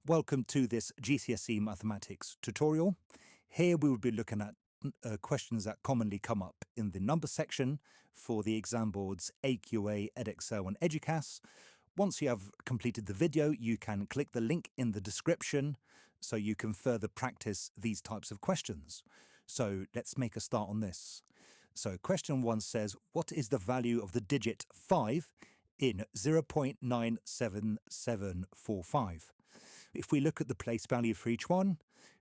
Welcome to this GCSE Mathematics tutorial. Here we will be looking at questions that commonly come up in the number section for the exam boards AQA, EdXL and EduCAS. Once you have completed the video, you can click the link in the description so you can further practice these types of questions. So let's make a start on this. So question 1 says, what is the value of the digit 5 in 0.97745? If we look at the place value for each one,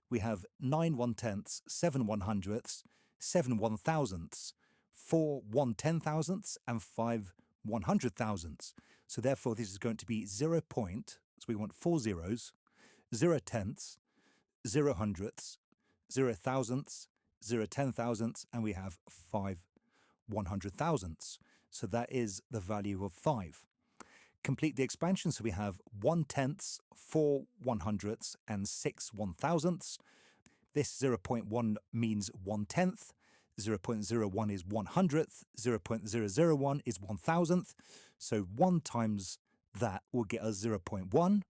we have 9 1/10ths, 7 100ths, 7 1,000ths, 4 1/10,000ths, and 5 100,000ths. So therefore, this is going to be 0. So we want 4 zeros, 0 tenths, 0 hundredths, 0 thousandths, 0 10,000ths, and we have 5 100,000ths. So that is the value of 5. Complete the expansion, so we have 1/10ths, 4 100ths, and 6 1,000ths. This 0.1 means 1/10th, 0.01 is 100th, 0.001 is 1,000th. So 1 times that will get us 0.1.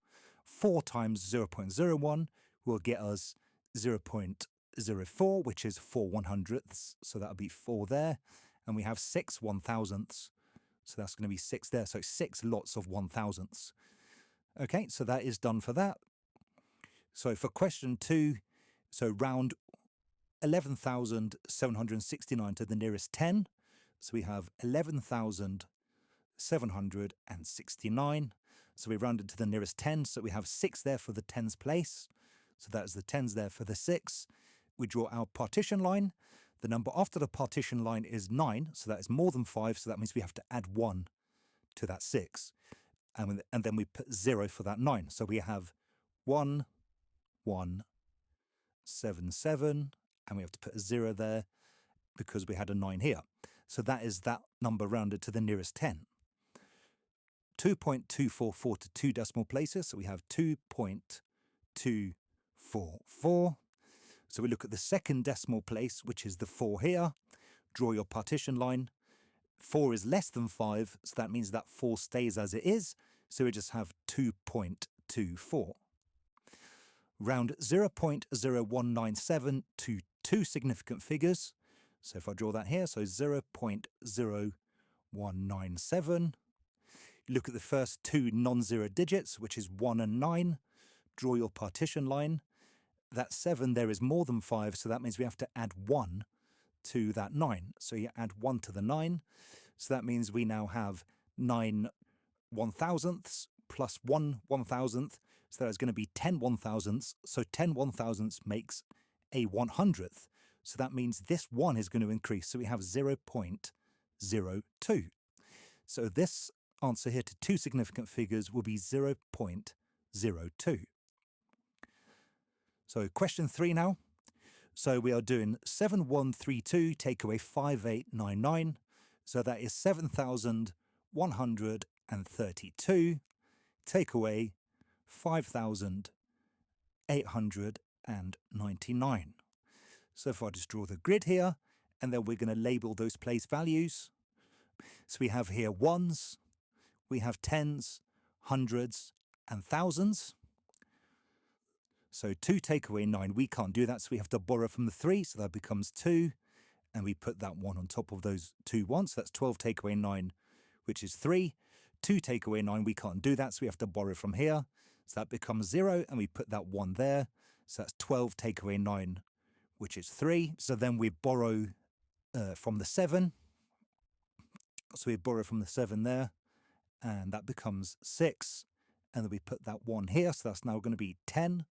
4 times 0.01 will get us 0.04, which is 4 100ths. So that'll be 4 there. And we have 6 1,000ths. So that's going to be 6 there. So 6 lots of 1,000ths. Okay, so that is done for that. So for question 2, so round 11,769 to the nearest 10. So we have 11,769. So we rounded to the nearest 10. So we have 6 there for the tens place. So that is the tens there for the 6. We draw our partition line. The number after the partition line is 9, so that is more than 5, so that means we have to add 1 to that 6. And then we put 0 for that 9. So we have 1, 1, 7, 7, and we have to put a 0 there because we had a 9 here. So that is that number rounded to the nearest 10. 2.244 to 2 decimal places, so we have 2.244. So we look at the second decimal place, which is the 4 here. Draw your partition line. 4 is less than 5, so that means that 4 stays as it is. So we just have 2.24. Round 0.0197 to 2 significant figures. So if I draw that here, so 0.0197. Look at the first 2 non-zero digits, which is 1 and 9. Draw your partition line. That 7 there is more than 5, so that means we have to add 1 to that 9. So you add 1 to the 9. So that means we now have 9 1,000ths plus 1 1,000th. So that is going to be 10 1,000ths. So 10 1,000ths makes a 100th. So that means this 1 is going to increase. So we have 0.02. So this answer here to 2 significant figures will be 0.02. So question 3 now. So we are doing 7132 take away 5899. So that is 7,132 take away 5,899. So if I just draw the grid here, and then we're going to label those place values. So we have here ones, we have tens, hundreds, and thousands. So 2 take away 9, we can't do that, so we have to borrow from the 3, so that becomes 2, and we put that 1 on top of those 2 ones, so that's 12 take away 9, which is 3. 2 take away 9, we can't do that, so we have to borrow from here, so that becomes 0, and we put that 1 there, so that's 12 take away 9, which is 3. So then we borrow from the 7, so we borrow from the 7 there, and that becomes 6, and then we put that 1 here, so that's now going to be 10.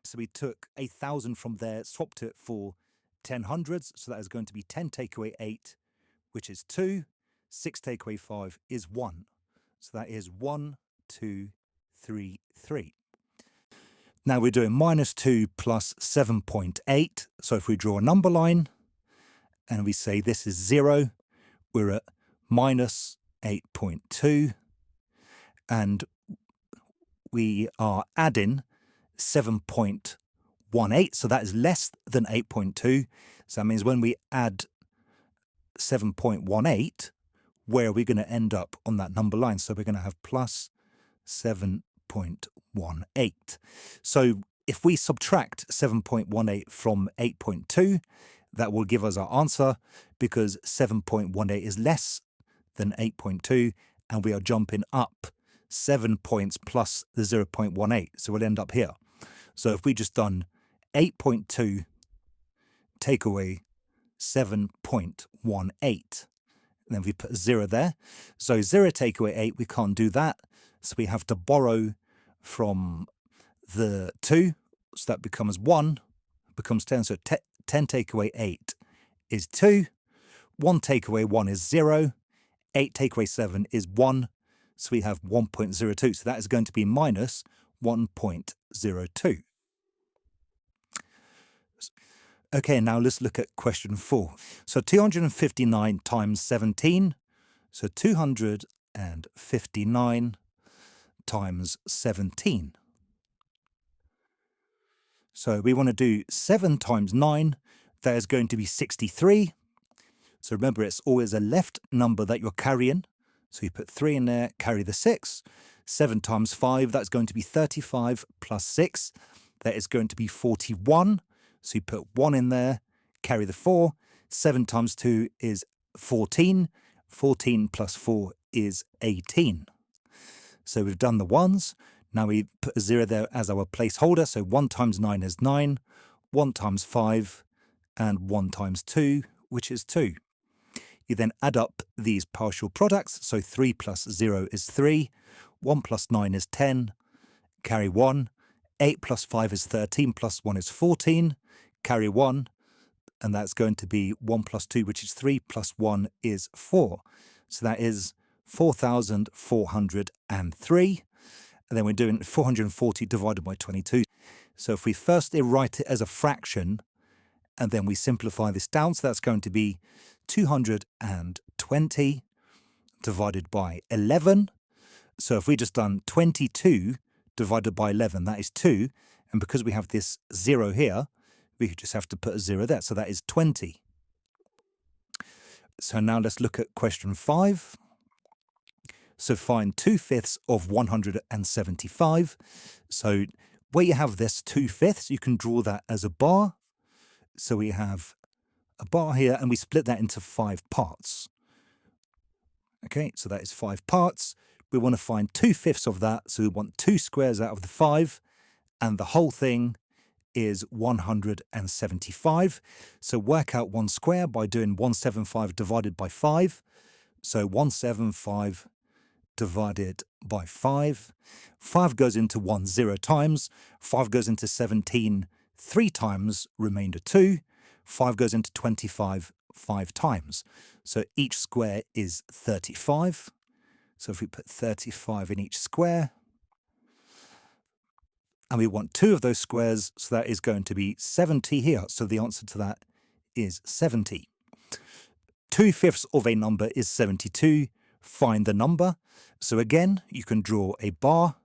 So we took 1,000 from there, swapped it for 10 hundreds. So that is going to be 10 take away 8, which is 2. 6 take away 5 is 1. So that is 1, 2, 3, 3. Now we're doing -2 plus 7.8. So if we draw a number line and we say this is 0, we're at -8.2. And we are adding 7.18, so that is less than 8.2. So that means when we add 7.18, where are we going to end up on that number line? So we're going to have plus 7.18. So if we subtract 7.18 from 8.2, that will give us our answer, because 7.18 is less than 8.2, and we are jumping up 7 points plus the 0.18. So we'll end up here. So if we just done 8.2 take away 7.18, then we put 0 there. So 0 take away 8, we can't do that. So we have to borrow from the 2. So that becomes 1, becomes 10. So 10 take away 8 is 2. 1 take away 1 is 0. 8 take away 7 is 1. So we have 1.02. So that is going to be minus 1.02. Okay, now let's look at question 4. So 259 times 17. So 259 times 17. So we want to do 7 times 9. That is going to be 63. So remember, it's always a left number that you're carrying. So you put 3 in there, carry the 6. 7 times 5, that's going to be 35 plus 6. That is going to be 41. So you put 1 in there, carry the 4. 7 times 2 is 14. 14 plus 4 is 18. So we've done the ones. Now we put a 0 there as our placeholder. So 1 times 9 is 9. 1 times 5 and 1 times 2, which is 2. You then add up these partial products. So 3 plus 0 is 3. 1 plus 9 is 10. Carry 1. 8 plus 5 is 13. Plus 1 is 14. Carry 1. And that's going to be 1 plus 2, which is 3, plus 1 is 4. So that is 4,403. And then we're doing 440 divided by 22. So if we first write it as a fraction, and then we simplify this down, so that's going to be 220 divided by 11. So if we just done 22 divided by 11, that is 2. And because we have this 0 here, we just have to put a 0 there. So that is 20. So now let's look at question 5. So find 2/5 of 175. So where you have this 2/5, you can draw that as a bar. So we have a bar here, and we split that into 5 parts. Okay, so that is 5 parts. We want to find 2/5 of that, so we want 2 squares out of the 5, and the whole thing is 175. So work out 1 square by doing 175 divided by 5. So 175 divided by 5. 5 goes into 1 0 times. 5 goes into 17 3 times, remainder 2. 5 goes into 25 5 times. So each square is 35. So if we put 35 in each square, and we want 2 of those squares, so that is going to be 70 here. So the answer to that is 70. 2/5 of a number is 72. Find the number. So again, you can draw a bar.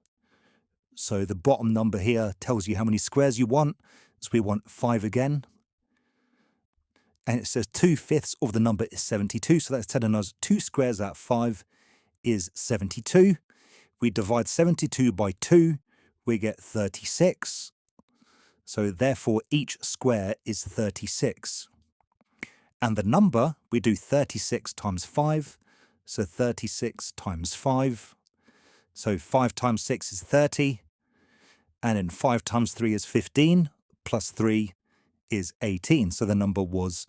So the bottom number here tells you how many squares you want. So we want 5 again. And it says 2/5 of the number is 72. So that's telling us 2 squares out of 5 is 72. We divide 72 by 2. We get 36. So therefore, each square is 36. And the number, we do 36 times 5. So 36 times 5. So 5 times 6 is 30. And then 5 times 3 is 15. Plus 3 is 18. So the number was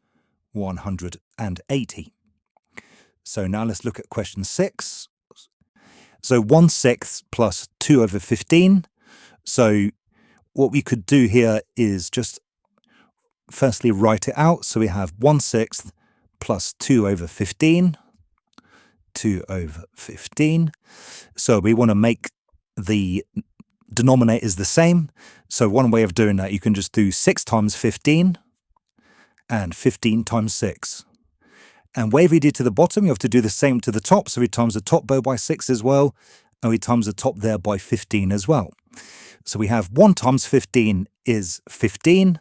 180. So now let's look at question 6. So 1/6 plus 2 over 15. So what we could do here is just firstly write it out. So we have 1/6 plus 2 over 15. 2 over 15. So we want to make the denominators the same. So one way of doing that, you can just do 6 times 15 and 15 times 6. And whatever you did to the bottom, you have to do the same to the top. So we times the top bow by 6 as well, and we times the top there by 15 as well. So we have 1 times 15 is 15,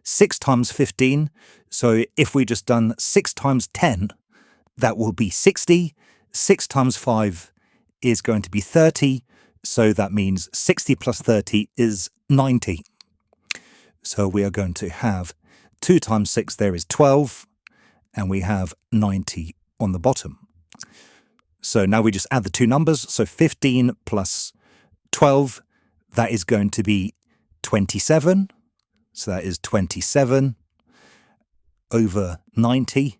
6 times 15. So if we just done 6 times 10, that will be 60. 6 times 5 is going to be 30. So that means 60 plus 30 is 90. So we are going to have 2 times 6 there is 12, and we have 90 on the bottom. So now we just add the two numbers. So 15 plus 12, that is going to be 27. So that is 27 over 90.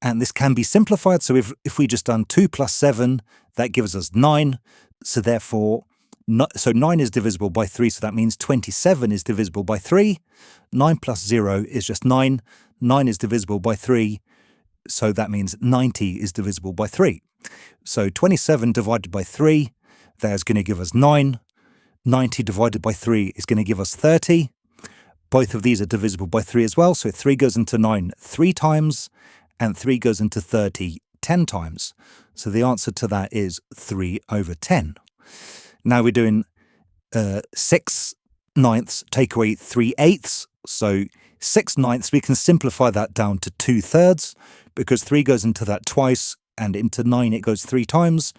And this can be simplified. So if we just done 2 plus 7, that gives us 9. So therefore, 9 is divisible by 3. So that means 27 is divisible by 3. 9 plus 0 is just 9. 9 is divisible by 3. So that means 90 is divisible by 3. So 27 divided by 3, that is going to give us 9. 90 divided by 3 is going to give us 30. Both of these are divisible by 3 as well. So 3 goes into 9 3 times, and 3 goes into 30 10 times. So the answer to that is 3 over 10. Now we're doing 6 ninths take away 3 eighths. So 6 ninths, we can simplify that down to 2/3 because 3 goes into that twice, and into 9 it goes 3 times.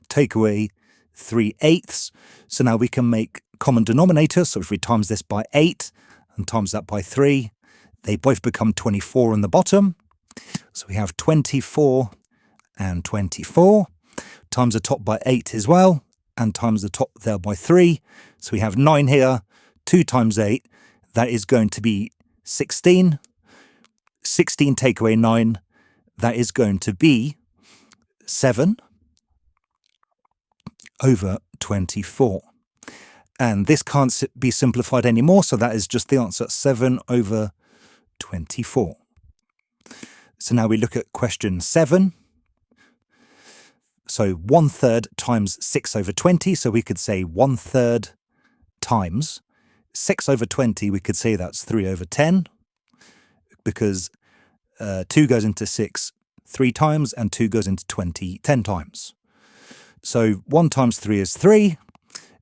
Take away 3 eighths. So now we can make common denominator. So if we times this by 8 and times that by 3, they both become 24 on the bottom. So we have 24 and 24. Times the top by 8 as well, and times the top there by 3. So we have 9 here. 2 times 8, that is going to be 16. 16 take away 9, that is going to be 7 over 24. And this can't be simplified anymore, so that is just the answer, 7 over 24. So now we look at question 7. So 1/3 times 6 over 20, so we could say 1/3 times 6 over 20, we could say that's 3 over 10, because 2 goes into 6 3 times, and 2 goes into 20 10 times. So 1 times 3 is 3,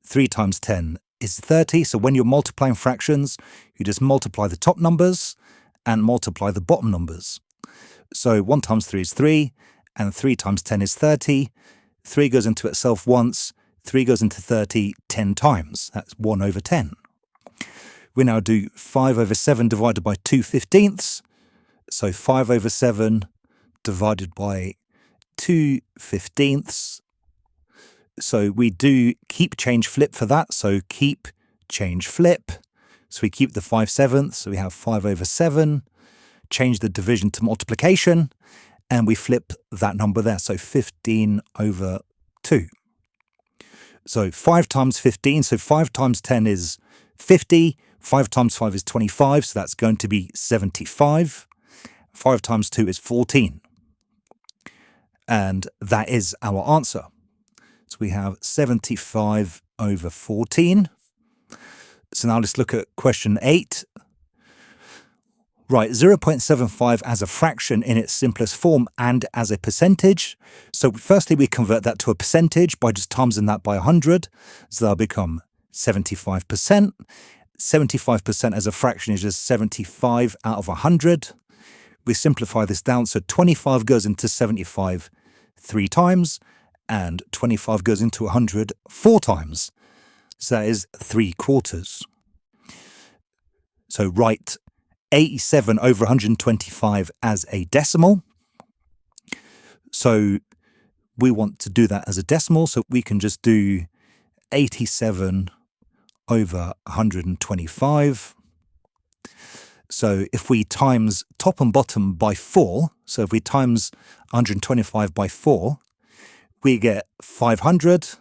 3 times 10 is 30. So when you're multiplying fractions, you just multiply the top numbers and multiply the bottom numbers. So 1 times 3 is 3, and 3 times 10 is 30. 3 goes into itself once, 3 goes into 30 10 times. That's 1 over 10. We now do 5 over 7 divided by 2/15. So 5 over 7 divided by 2/15. So we do keep change flip for that. So keep change flip. So we keep the 5/7. So we have 5 over 7. Change the division to multiplication, and we flip that number there. So 15 over 2. So 5 times 15. So 5 times 10 is 50. 5 times 5 is 25. So that's going to be 75. 5 times 2 is 14. And that is our answer. So we have 75 over 14. So now let's look at question 8. Right, 0.75 as a fraction in its simplest form and as a percentage. So firstly, we convert that to a percentage by just timesing that by 100. So that'll become 75%. 75% as a fraction is just 75 out of 100. We simplify this down, so 25 goes into 75 3 times, and 25 goes into 100 4 times. So that is 3/4. So write 87 over 125 as a decimal. So we want to do that as a decimal, so we can just do 87 over 125. So if we times top and bottom by 4, so if we times 125 by 4, we get 500,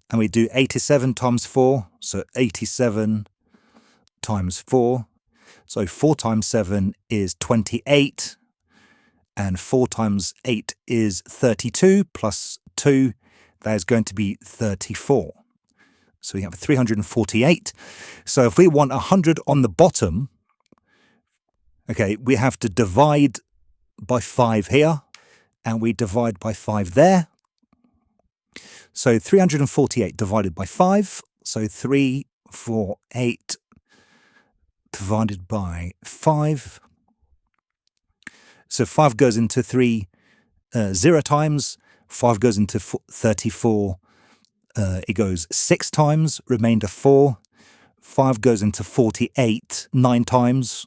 and we do 87 times 4, so 87 times 4. So 4 times 7 is 28, and 4 times 8 is 32, plus 2, that is going to be 34. So we have 348. So if we want 100 on the bottom, okay, we have to divide by 5 here, and we divide by 5 there. So 348 divided by 5, so 348 divided by 5. So 5 goes into 3 0 times, 5 goes into 34 It goes 6 times, remainder 4. 5 goes into 48 9 times.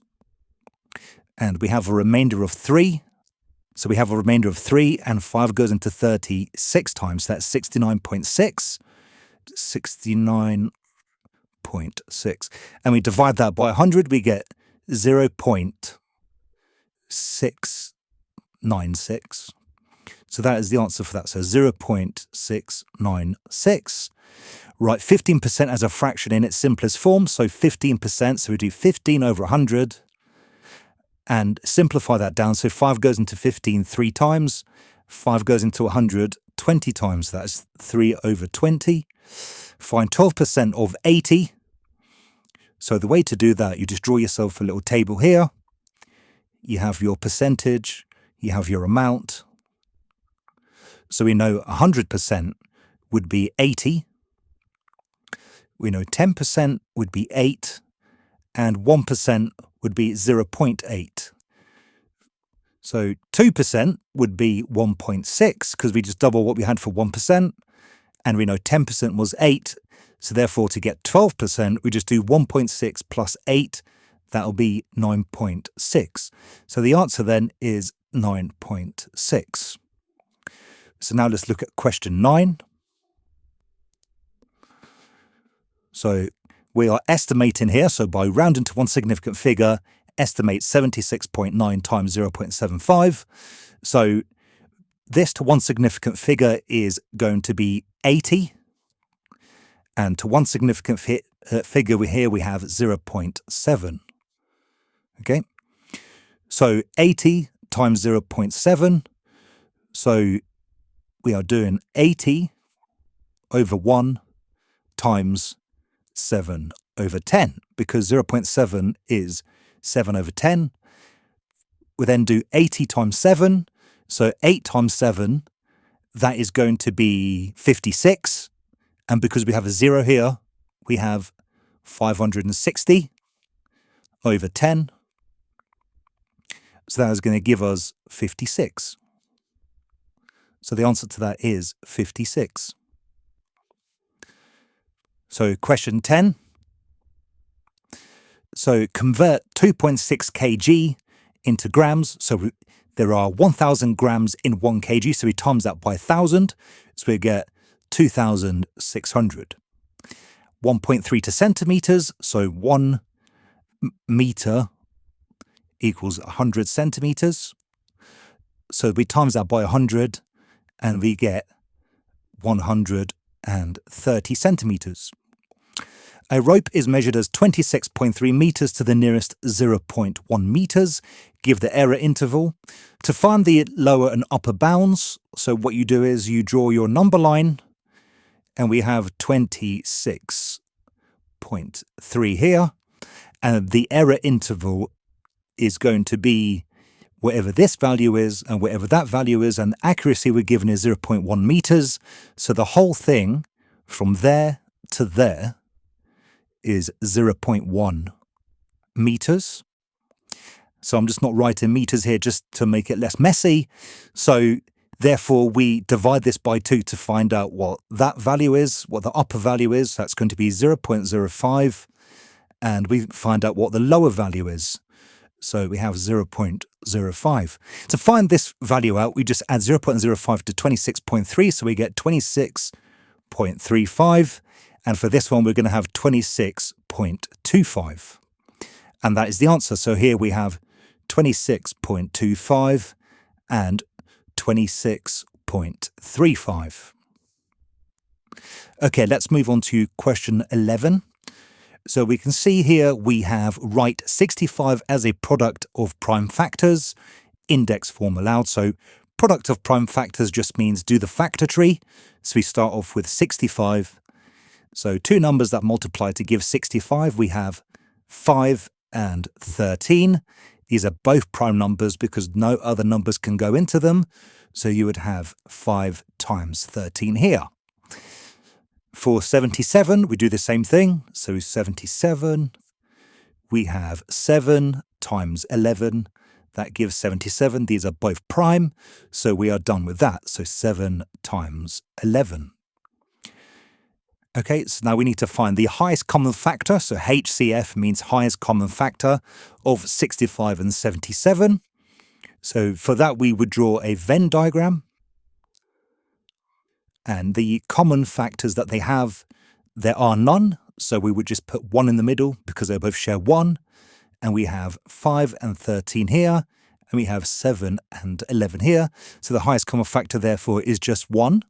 And we have a remainder of 3. So we have a remainder of 3, and 5 goes into 36 times. So that's 69.6. 69.6. And we divide that by 100, we get 0.696. So that is the answer for that. So 0.696. Right, 15% as a fraction in its simplest form. So 15%. So we do 15 over 100. And simplify that down. So 5 goes into 15 3 times. 5 goes into 100 20 times. That's 3 over 20. Find 12% of 80. So the way to do that, you just draw yourself a little table here. You have your percentage. You have your amount. So we know 100% would be 80. We know 10% would be 8. And 1% would be 0.8. So 2% would be 1.6 because we just double what we had for 1%. And we know 10% was 8. So therefore, to get 12%, we just do 1.6 plus 8. That'll be 9.6. So the answer then is 9.6. So now let's look at question 9. So we are estimating here, so by rounding to one significant figure, estimate 76.9 times 0.75. So this to one significant figure is going to be 80. And to one significant figure here we have 0.7. Okay, so 80 times 0.7. So we are doing 80 over 1 times 7 over 10, because 0.7 is 7 over 10. We then do 80 times 7. So 8 times 7, that is going to be 56. And because we have a 0 here, we have 560 over 10. So that is going to give us 56. So the answer to that is 56. So question 10. So convert 2.6 kg into grams. So there are 1,000 grams in 1 kg. So we times that by 1,000. So we get 2,600. 1.3 to centimeters. So 1 meter equals 100 centimeters. So we times that by 100 and we get 130 centimeters. A rope is measured as 26.3 meters to the nearest 0.1 meters. Give the error interval. To find the lower and upper bounds, so what you do is you draw your number line, and we have 26.3 here, and the error interval is going to be whatever this value is and whatever that value is, and accuracy we're given is 0.1 meters. So the whole thing from there to there is 0.1 meters. So I'm just not writing meters here just to make it less messy. So therefore we divide this by 2 to find out what that value is, what the upper value is. That's going to be 0.05. And we find out what the lower value is. So we have 0.05. To find this value out, we just add 0.05 to 26.3. So we get 26.35. And for this one, we're going to have 26.25. And that is the answer. So here we have 26.25 and 26.35. Okay, let's move on to question 11. So we can see here we have write 65 as a product of prime factors, index form allowed. So product of prime factors just means do the factor tree. So we start off with 65. So two numbers that multiply to give 65, we have 5 and 13. These are both prime numbers because no other numbers can go into them. So you would have 5 times 13 here. For 77, we do the same thing. So 77, we have 7 times 11. That gives 77. These are both prime. So we are done with that. So 7 times 11. Okay, so now we need to find the highest common factor. So HCF means highest common factor of 65 and 77. So for that, we would draw a Venn diagram. And the common factors that they have, there are none. So we would just put 1 in the middle because they both share 1. And we have 5 and 13 here. And we have 7 and 11 here. So the highest common factor, therefore, is just 1.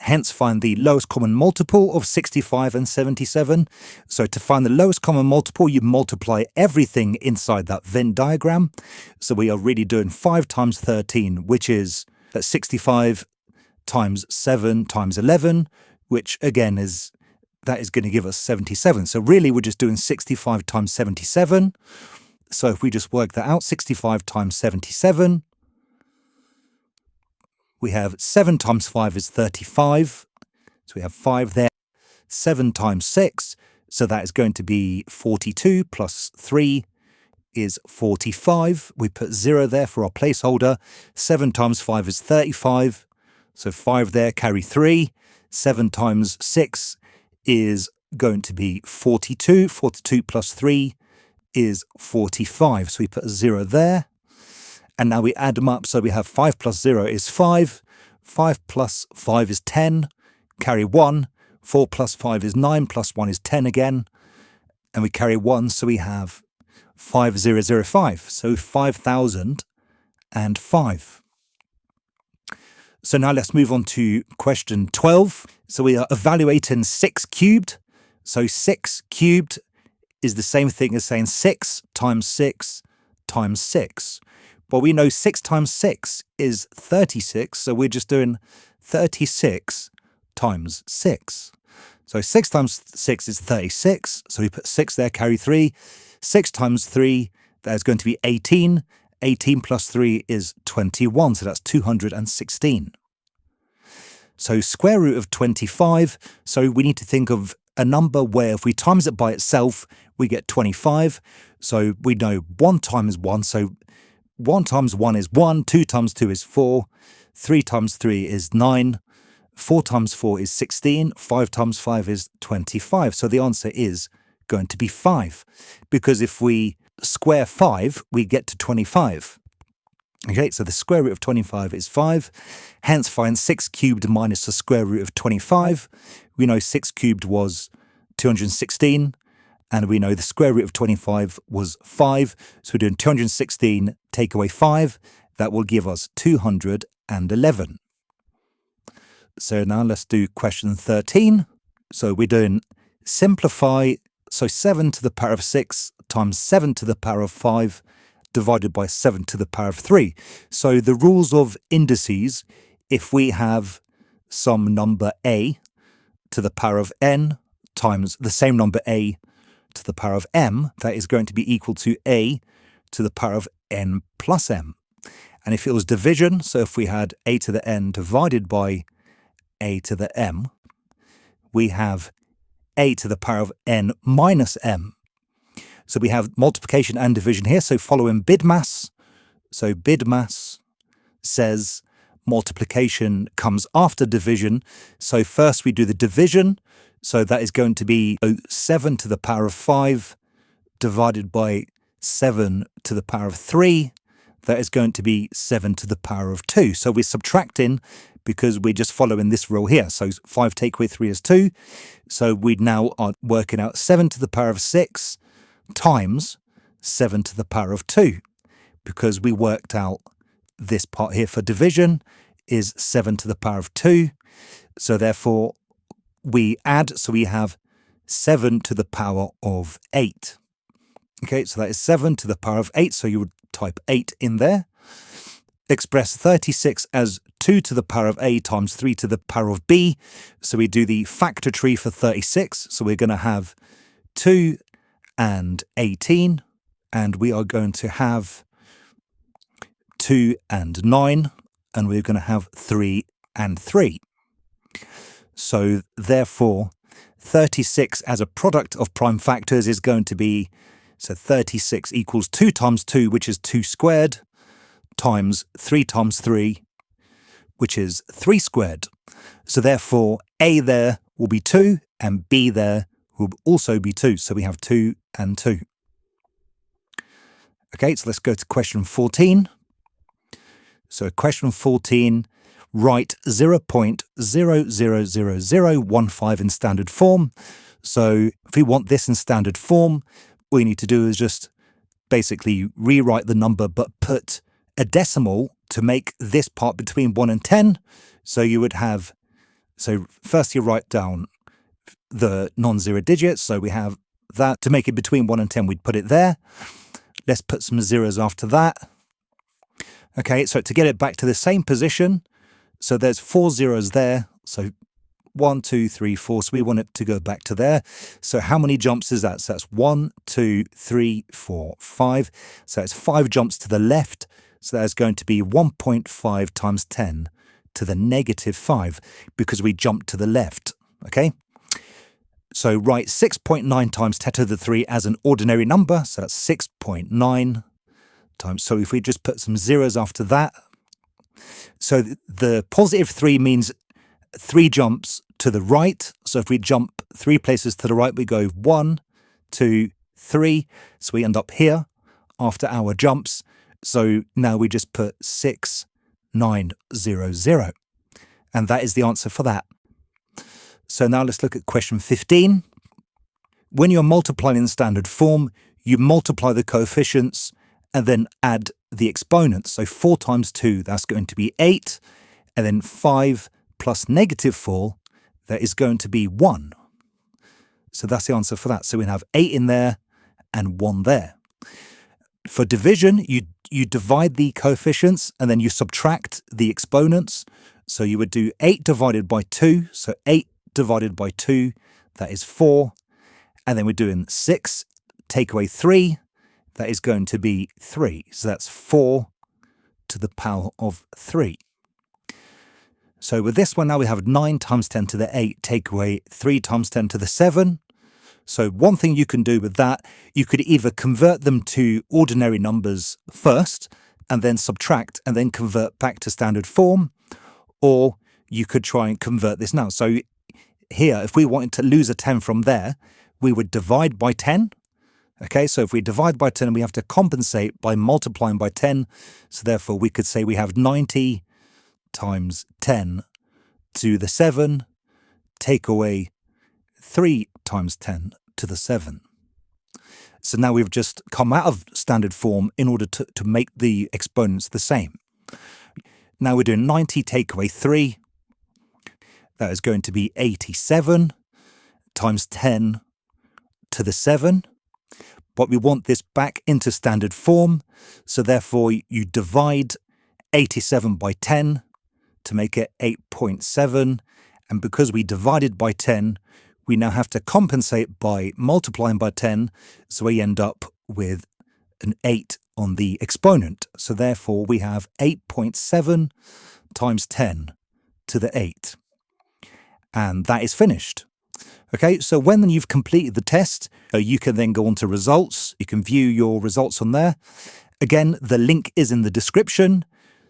Hence, find the lowest common multiple of 65 and 77. So to find the lowest common multiple, you multiply everything inside that Venn diagram. So we are really doing 5 times 13, which is 65 times 7 times 11, which again is going to give us 77. So really, we're just doing 65 times 77. So if we just work that out, 65 times 77, we have 7 times 5 is 35. So we have 5 there. 7 times 6, so that is going to be 42 plus 3 is 45. We put 0 there for our placeholder. 7 times 5 is 35. So 5 there, carry 3. 7 times 6 is going to be 42. 42 plus 3 is 45. So we put a 0 there. And now we add them up. So we have 5 plus 0 is 5. 5 plus 5 is 10. Carry 1. 4 plus 5 is 9. Plus 1 is 10 again. And we carry 1. So we have 5005. So 5005. So now let's move on to question 12. So we are evaluating 6 cubed. So 6 cubed is the same thing as saying 6 times 6 times 6. Well, we know 6 times 6 is 36, so we're just doing 36 times 6. So 6 times 6 is 36, so we put 6 there, carry 3. 6 times 3, that is going to be 18. 18 plus 3 is 21, so that's 216. So square root of 25, so we need to think of a number where if we times it by itself, we get 25. So we know 1 times 1, so 1 times 1 is 1, 2 times 2 is 4, 3 times 3 is 9, 4 times 4 is 16, 5 times 5 is 25. So the answer is going to be 5, because if we square 5, we get to 25. Okay, so the square root of 25 is 5. Hence, find 6 cubed minus the square root of 25. We know 6 cubed was 216. And we know the square root of 25 was 5. So we're doing 216, take away 5. That will give us 211. So now let's do question 13. So we're doing simplify. So 7 to the power of 6 times 7 to the power of 5 divided by 7 to the power of 3. So the rules of indices, if we have some number a to the power of n times the same number a to the power of m, that is going to be equal to a to the power of n plus m. And if it was division, so if we had a to the n divided by a to the m, we have a to the power of n minus m. So we have multiplication and division here. So following BIDMAS, so BIDMAS says multiplication comes after division. So first we do the division. So that is going to be 7 to the power of 5 divided by 7 to the power of 3. That is going to be 7 to the power of 2. So we're subtracting because we're just following this rule here. So 5 take away 3 is 2. So we now are working out 7 to the power of 6 times 7 to the power of 2, because we worked out this part here for division is 7 to the power of 2. So therefore we add, so we have 7 to the power of 8. Okay, so that is 7 to the power of 8. So you would type 8 in there. Express 36 as 2 to the power of a times 3 to the power of b. So we do the factor tree for 36. So we're going to have 2 and 18. And we are going to have 2 and 9. And we're going to have 3 and 3. So therefore, 36 as a product of prime factors is going to be, so 36 equals 2 times 2, which is 2 squared, times 3 times 3, which is 3 squared. So therefore, a there will be 2, and B there will also be 2. So we have 2 and 2. Okay, so let's go to question 14. So question 14, write 0.000015 in standard form. So if we want this in standard form, all you need to do is just basically rewrite the number, but put a decimal to make this part between 1 and 10. So you would have, so first you write down the non-zero digits. So we have that. To make it between 1 and 10, we'd put it there. Let's put some zeros after that. Okay, so to get it back to the same position, so there's 4 zeros there. So 1, 2, 3, 4. So we want it to go back to there. So how many jumps is that? So that's 1, 2, 3, 4, 5. So it's 5 jumps to the left. So that's going to be 1.5 times 10 to the negative 5 because we jumped to the left. Okay. So write 6.9 times 10 to the 3 as an ordinary number. So that's 6.9 times. So if we just put some zeros after that. So the positive 3 means 3 jumps to the right. So if we jump 3 places to the right, we go 1, 2, 3. So we end up here after our jumps. So now we just put 6, 9, 0, 0. And that is the answer for that. So now let's look at question 15. When you're multiplying in standard form, you multiply the coefficients and then add the exponents. So 4 times 2, that's going to be 8. And then 5 plus negative 4, that is going to be 1. So that's the answer for that. So we have 8 in there and 1 there. For division, you divide the coefficients and then you subtract the exponents. So you would do 8 divided by 2. So 8 divided by 2, that is 4. And then we're doing 6, take away 3, that is going to be 3. So that's 4 to the power of 3. So with this one now we have 9 times 10 to the 8, take away 3 times 10 to the 7. So one thing you can do with that, you could either convert them to ordinary numbers first and then subtract and then convert back to standard form, or you could try and convert this now. So here, if we wanted to lose a 10 from there, we would divide by 10. Okay, so if we divide by 10, we have to compensate by multiplying by 10. So therefore, we could say we have 90 times 10 to the 7, take away 3 times 10 to the 7. So now we've just come out of standard form in order to make the exponents the same. Now we're doing 90 take away 3. That is going to be 87 times 10 to the 7. But we want this back into standard form. So therefore you divide 87 by 10 to make it 8.7. And because we divided by 10, we now have to compensate by multiplying by 10. So we end up with an 8 on the exponent. So therefore we have 8.7 times 10 to the 8. And that is finished. Okay, so when you've completed the test, you can then go on to results. You can view your results on there. Again, the link is in the description.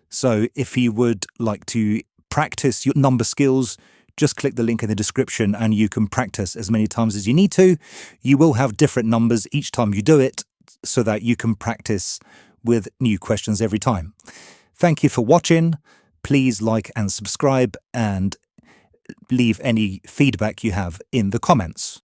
So if you would like to practice your number skills, just click the link in the description and you can practice as many times as you need to. You will have different numbers each time you do it so that you can practice with new questions every time. Thank you for watching. Please like and subscribe and leave any feedback you have in the comments.